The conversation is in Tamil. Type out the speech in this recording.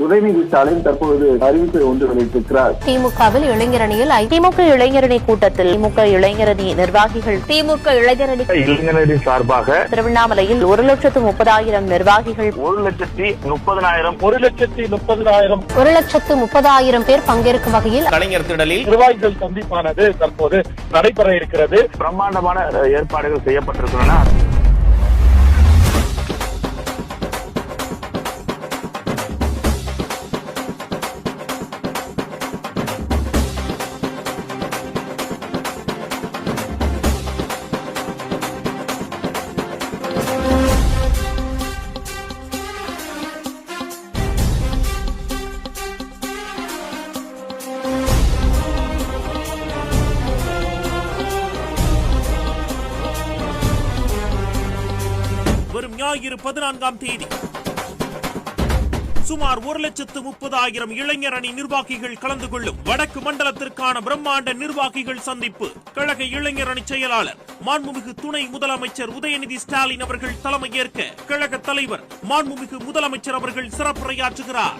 உதயநிதி ஸ்டாலின் தற்போது அறிவிப்பை ஒன்று வெளியிட்டிருக்கிறார். திமுகவில் இளைஞரணியில் திமுக இளைஞரணி கூட்டத்தில் திமுக இளைஞரணி நிர்வாகிகள் திமுக இளைஞரணி சார்பாக திருவண்ணாமலையில் 1,30,000 நிர்வாகிகள் 1,30,000 பேர் பங்கேற்கும் வகையில் கலைஞர் திடலில் நிர்வாகிகள் சந்திப்பானது தற்போது நடைபெற இருக்கிறது. பிரம்மாண்டமான ஏற்பாடுகள் செய்யப்பட்டிருக்கின்றன. வரும் ஞாயிறு 14ஆம் தேதி சுமார் 1,30,000 இளைஞர் அணி நிர்வாகிகள் கலந்து கொள்ளும் வடக்கு மண்டலத்திற்கான பிரம்மாண்ட நிர்வாகிகள் சந்திப்பு. கழக இளைஞர் அணி செயலாளர் மாண்புமிகு துணை முதலமைச்சர் உதயநிதி ஸ்டாலின் அவர்கள் தலைமையேற்க கழக தலைவர் மாண்புமிகு முதலமைச்சர் அவர்கள் சிறப்புரையாற்றுகிறார்.